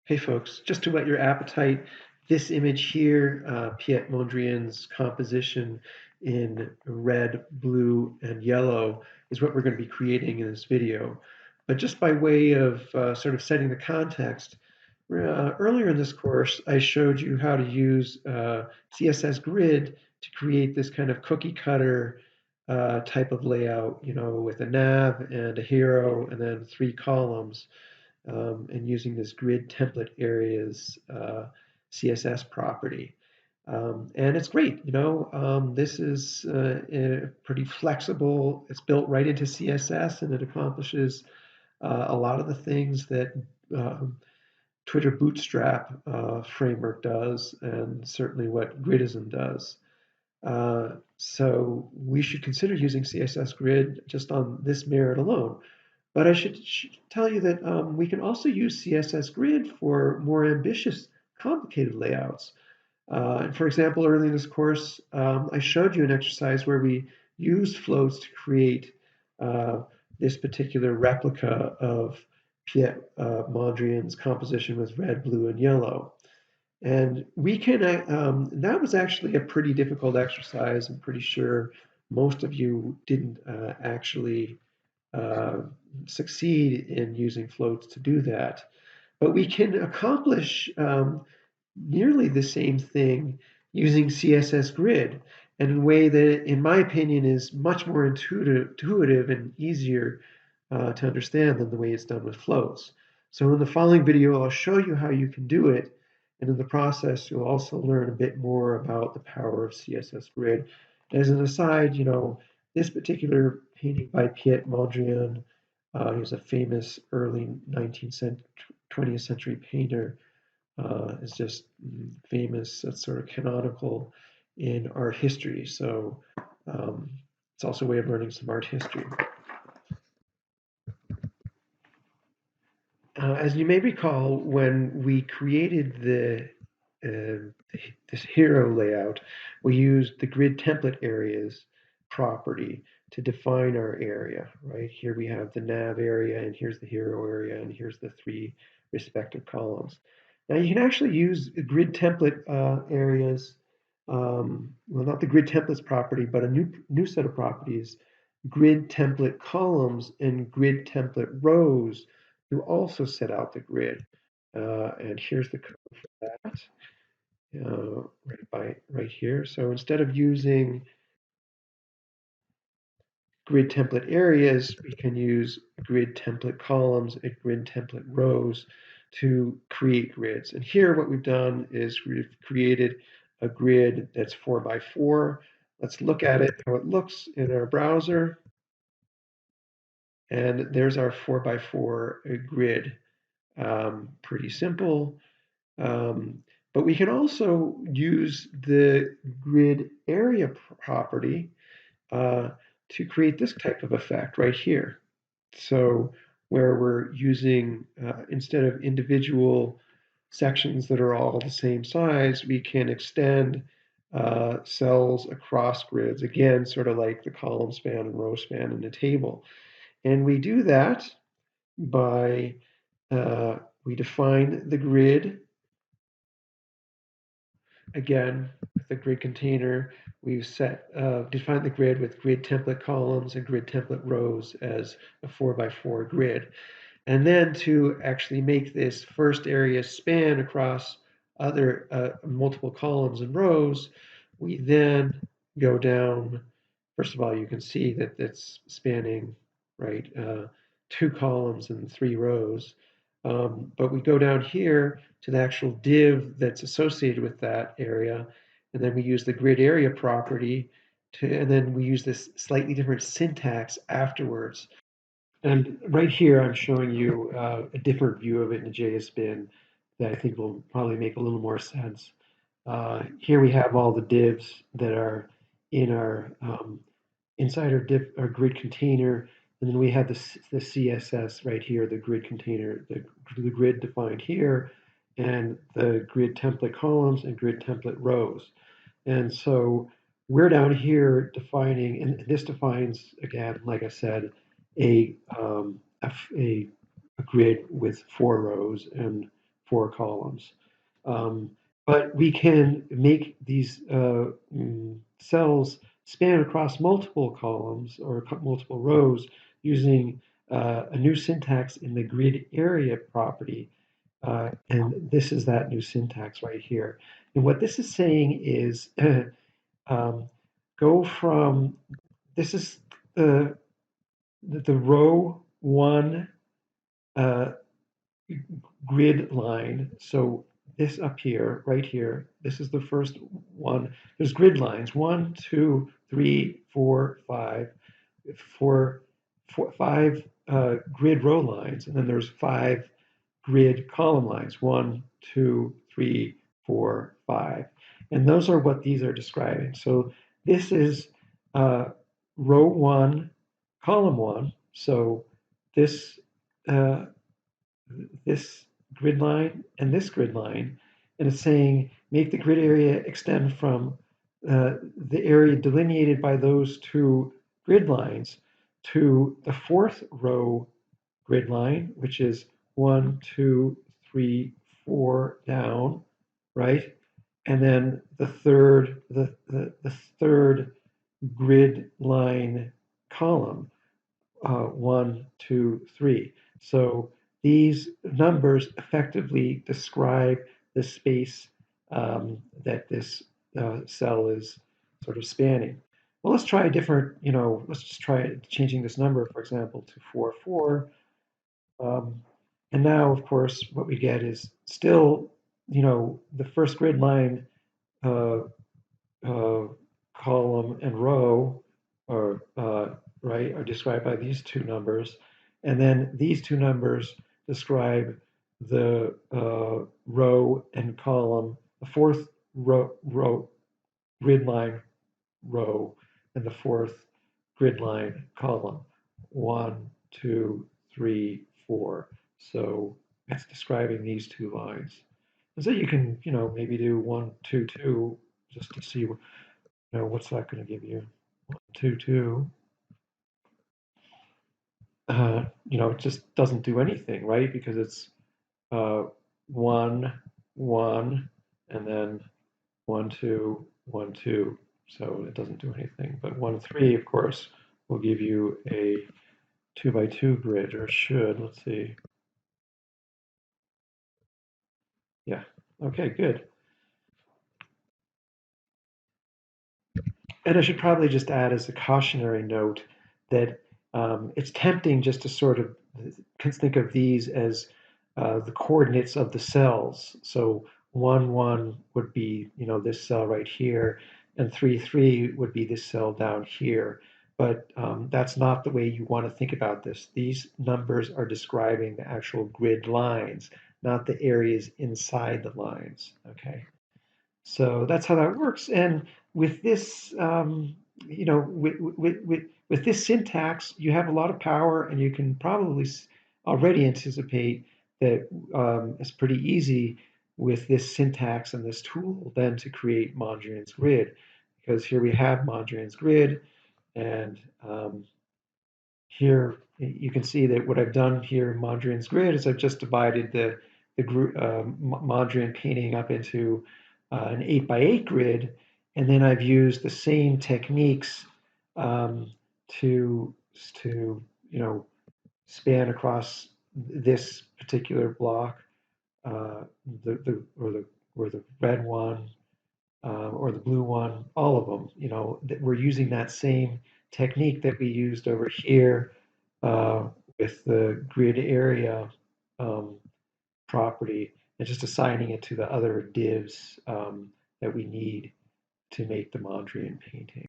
Hey folks, just to whet your appetite, this image here, Mondrian's composition in red, blue, and yellow is what we're going to be creating in this video. But just by way of sort of setting the context, earlier in this course, I showed you how to use CSS Grid to create this kind of cookie cutter type of layout, with a nav and a hero and then 3 columns. And using this grid template areas CSS property. And it's great, this is pretty flexible. It's built right into CSS and it accomplishes a lot of the things that Twitter Bootstrap framework does, and certainly what Gridism does. So we should consider using CSS Grid just on this merit alone. But I should tell you that we can also use CSS Grid for more ambitious, complicated layouts. And for example, early in this course, I showed you an exercise where we used floats to create this particular replica of Mondrian's composition with red, blue, and yellow. And we can, that was actually a pretty difficult exercise. I'm pretty sure most of you didn't actually succeed in using floats to do that. But we can accomplish nearly the same thing using CSS Grid in a way that, in my opinion, is much more intuitive and easier to understand than the way it's done with floats. So in the following video, I'll show you how you can do it. And in the process, you'll also learn a bit more about the power of CSS Grid. As an aside, this particular painting by Mondrian, he was a famous early 20th century painter, is just famous. It's sort of canonical in art history. So it's also a way of learning some art history. As you may recall, when we created this hero layout, we used the grid template areas property to define our area, right? Here we have the nav area, and here's the hero area, and here's the 3 respective columns. Now you can actually use grid template areas, well, not the grid templates property, but a new set of properties, grid template columns and grid template rows, to also set out the grid. And here's the code for that, right here. So instead of using grid template areas, we can use grid template columns and grid template rows to create grids. And here what we've done is we've created a grid that's 4 by 4. Let's look at it, how it looks in our browser. And there's our 4 by 4 grid. Pretty simple. But we can also use the grid area property to create this type of effect right here. So where we're using, instead of individual sections that are all the same size, we can extend cells across grids, again, sort of like the column span and row span in a table. And we do that by, we define the grid. Again, with the grid container, we've defined the grid with grid template columns and grid template rows as a 4 by 4 grid. And then to actually make this first area span across other multiple columns and rows, we then go down. First of all, you can see that it's spanning, right, 2 columns and 3 rows. But we go down here to the actual div that's associated with that area, and then we use the grid area property and then we use this slightly different syntax afterwards. And right here, I'm showing you a different view of it in the JS bin that I think will probably make a little more sense. Here we have all the divs that are in our inside our grid container, and then we have the CSS right here, the grid container, the grid defined here, and the grid template columns and grid template rows. And so we're down here defining, and this defines, again, like I said, a grid with 4 rows and 4 columns. But we can make these cells span across multiple columns or multiple rows using a new syntax in the grid area property. And this is that new syntax right here. And what this is saying is go from, this is the row 1 grid line. So this up here, right here, this is the first one. There's grid lines, 1, 2, 3, 4, 5, 5 grid row lines, and then there's 5 grid column lines, 1, 2, 3, 4, 5. And those are what these are describing. So this is row 1, column 1. So this this grid line and this grid line, and it's saying make the grid area extend from the area delineated by those 2 grid lines to the 4th row grid line, which is 1, 2, 3, 4 down, right? And then the third grid line column, 1, 2, 3. So these numbers effectively describe the space that this cell is sort of spanning. Well, let's try a different, let's just try changing this number, for example, to 4, 4. And now, of course, what we get is still, the first grid line, column, and row are right, are described by these 2 numbers, and then these 2 numbers describe the row and column, the 4th row grid line row, and the 4th grid line column. 1, 2, 3, 4. So it's describing these 2 lines. And so you can, maybe do 1, 2, 2, just to see, what's that going to give you? 1, 2, 2. It just doesn't do anything, right? Because it's 1, 1, and then 1, 2, 1, 2. So it doesn't do anything. But 1, 3, of course, will give you a 2 by 2 grid, or should. Let's see. Yeah. Okay, good. And I should probably just add as a cautionary note that it's tempting just to sort of think of these as the coordinates of the cells. So 1, 1 would be, this cell right here, and 3, 3 would be this cell down here. But that's not the way you want to think about this. These numbers are describing the actual grid lines, not the areas inside the lines, okay? So that's how that works. And with this, with this syntax, you have a lot of power, and you can probably already anticipate that it's pretty easy with this syntax and this tool then to create Mondrian's grid, because here we have Mondrian's grid, and here you can see that what I've done here in Mondrian's grid is I've just divided the Mondrian painting up into an 8 by 8 grid, and then I've used the same techniques to span across this particular block, or the red one, or the blue one, all of them. That we're using that same technique that we used over here with the grid area property, and just assigning it to the other divs that we need to make the Mondrian painting.